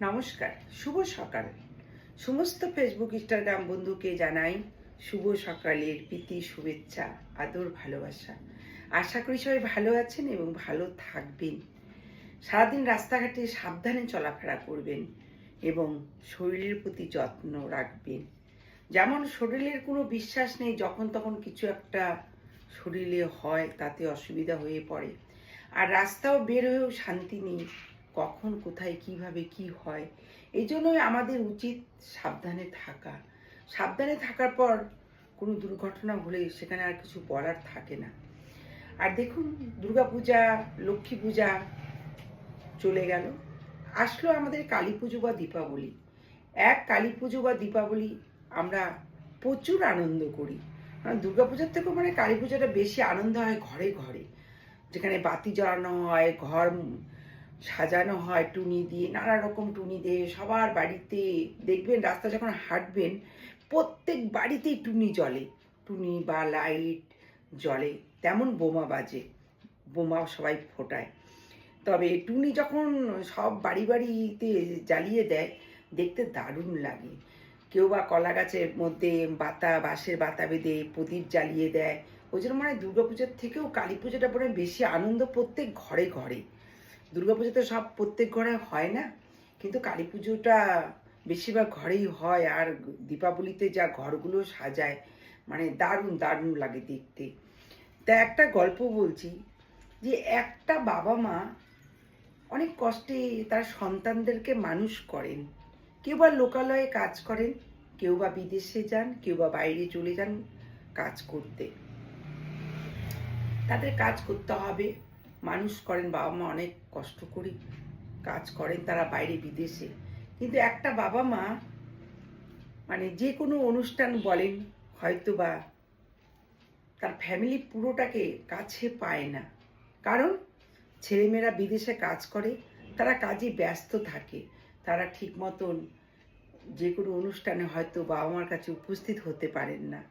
নমস্কার, শুভ সকাল। সমস্ত ফেসবুক ইনস্টাগ্রাম বন্ধুকে জানাই শুভ সকালের প্রীতি শুভেচ্ছা, আদর ভালোবাসা। আশা করি সবাই ভালো আছেন এবং ভালো থাকবেন। সারাদিন রাস্তাঘাটে সাবধানে চলাফেরা করবেন এবং শরীরের প্রতি যত্ন রাখবেন। যেমন শরীরের কোনো বিশ্বাস নেই, যখন তখন কিছু একটা শরীরে হয় তাতে অসুবিধা হয়ে পড়ে। আর রাস্তাও বের হয়েও শান্তি নেই, কখন কোথায় কিভাবে কি হয়। এই জন্যই আমাদের উচিত সাবধানে থাকা। সাবধানে থাকার পর কোনো দুর্ঘটনা হলে সেখানে আর কিছু বলার থাকে না। আর দেখুন, দুর্গাপূজা, লক্ষ্মী পূজা চলে গেল, আসলো আমাদের কালী পুজো বা দীপাবলি। কালী পুজো বা দীপাবলি আমরা প্রচুর আনন্দ করি। দুর্গাপূজার থেকেও কালী পুজোটা বেশি আনন্দ হয় ঘরে ঘরে, যেখানে বাতি জ্বালানো হয়, ঘর সাজানো হয় টুনি দিয়ে, নানা রকম টুনি দিয়ে। সবার বাড়িতে দেখবেন, রাস্তা যখন হাঁটবেন প্রত্যেক বাড়িতেই টুনি জ্বলে, টুনি বা লাইট জ্বলে, তেমন বোমা বাজে, বোমা সবাই ফোটায়। তবে টুনি যখন সব বাড়ি বাড়িতে জ্বালিয়ে দেয়, দেখতে দারুণ লাগে। কেউ বা কলা গাছের মধ্যে বাঁশের বাতা বেঁধে প্রদীপ জ্বালিয়ে দেয়। ওই জন্য দুর্গাপূজার থেকেও কালী পুজোটা বেশি আনন্দ প্রত্যেক ঘরে ঘরে। দুর্গাপুজো তো সব প্রত্যেক ঘরে হয় না, কিন্তু কালী পুজোটা বেশিরভাগ ঘরেই হয়। আর দীপাবলিতে যা ঘরগুলো সাজায়, দারুণ দারুণ লাগে দেখতে। তা একটা গল্প বলছি, যে একটা বাবা মা অনেক কষ্টে তার সন্তানদেরকে মানুষ করেন। কেউ বা লোকালয়ে কাজ করেন, কেউ বা বিদেশে যান, কেউ বা বাইরে চলে যান কাজ করতে। তাদের কাজ করতে হবে, মানুষ করেন, বাবা মা অনেক কষ্ট করে কাজ করেন তারা বাইরে বিদেশে। কিন্তু একটা বাবা মা যে কোনো অনুষ্ঠান বলেন, হয়তো বা তার ফ্যামিলি পুরোটাকে কাছে পায় না। কারণ ছেলেমেয়েরা বিদেশে কাজ করে, তারা কাজে ব্যস্ত থাকে, তারা ঠিক মতন যে কোনো অনুষ্ঠানে হয়তো বাবা মার কাছে উপস্থিত হতে পারেন না।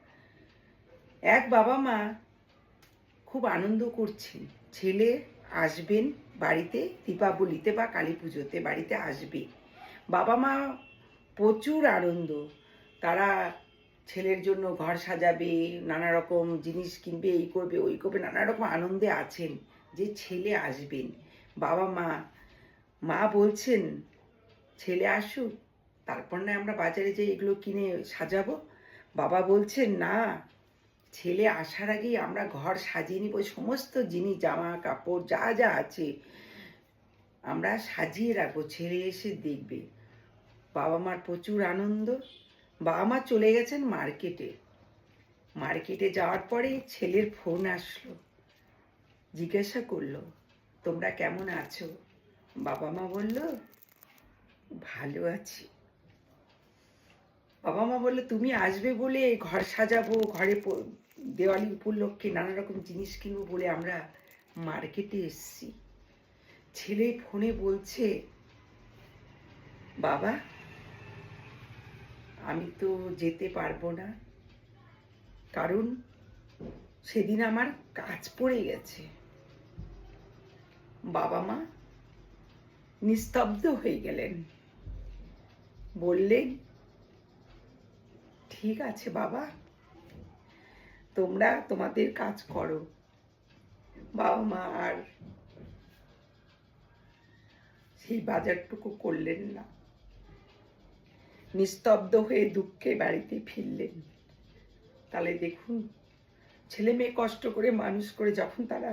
এক বাবা মা খুব আনন্দ করছেন, ছেলে আসবেন বাড়িতে দীপাবলিতে বা কালী পুজোতে, বাড়িতে আসবে। বাবা মা প্রচুর আনন্দ, তারা ছেলের জন্য ঘর সাজাবে, নানা রকম জিনিস কিনবে, এই করবে ওই করবে, নানা রকম আনন্দে আছেন যে ছেলে আসবেন। বাবা মা বলছেন ছেলে আসুক, তারপর না আমরা বাজারে যাই এগুলো কিনে সাজাবো। বাবা বলছেন না, ছেলে আসার আগেই আমরা ঘর সাজিয়ে নিব, সমস্ত জিনিস জামা কাপড় যা যা আছে আমরা সাজিয়ে রাখবো, ছেলে এসে দেখবে। বাবা মার প্রচুর আনন্দ। বাবা মা চলে গেছেন মার্কেটে যাওয়ার পরে ছেলের ফোন আসলো, জিজ্ঞাসা করলো তোমরা কেমন আছো। বাবা মা বলল ভালো আছি। বাবা মা বললো তুমি আসবে বলে ঘর সাজাবো, ঘরে দেওয়ালি উপলক্ষে নানা রকম জিনিস কিনবো বলে আমরা মার্কেটে এসছি। ছেলে ফোনে বলছে বাবা আমি তো যেতে পারবো না, কারণ সেদিন আমার কাজ পড়ে গেছে। বাবা মা নিস্তব্ধ হয়ে গেলেন, বললেন ঠিক আছে বাবা, তোমরা তোমাদের কাজ করো। বাবা মা আর সেই বাজারটুকু করলেন না, নিস্তব্ধ হয়ে দুঃখে বাড়িতে ফিরলেন। তাহলে দেখুন, ছেলে মেয়ে কষ্ট করে মানুষ করে যখন তারা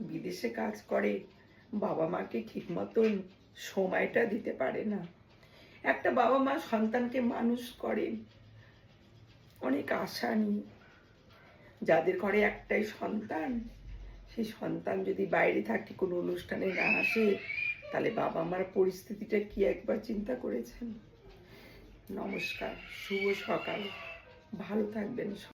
বিদেশে কাজ করে, বাবা মাকে ঠিক মতন সময়টা দিতে পারে না। একটা বাবা মা সন্তানকে মানুষ করেন অনেক আশা নিয়ে। যাদের ঘরে একটাই সন্তান, সেই সন্তান যদি বাইরে থাকে, কোনো অনুষ্ঠানে না আসে, তাহলে বাবা মার পরিস্থিতিটা কি একবার চিন্তা করেছেন? নমস্কার, শুভ সকাল, ভালো থাকবেন।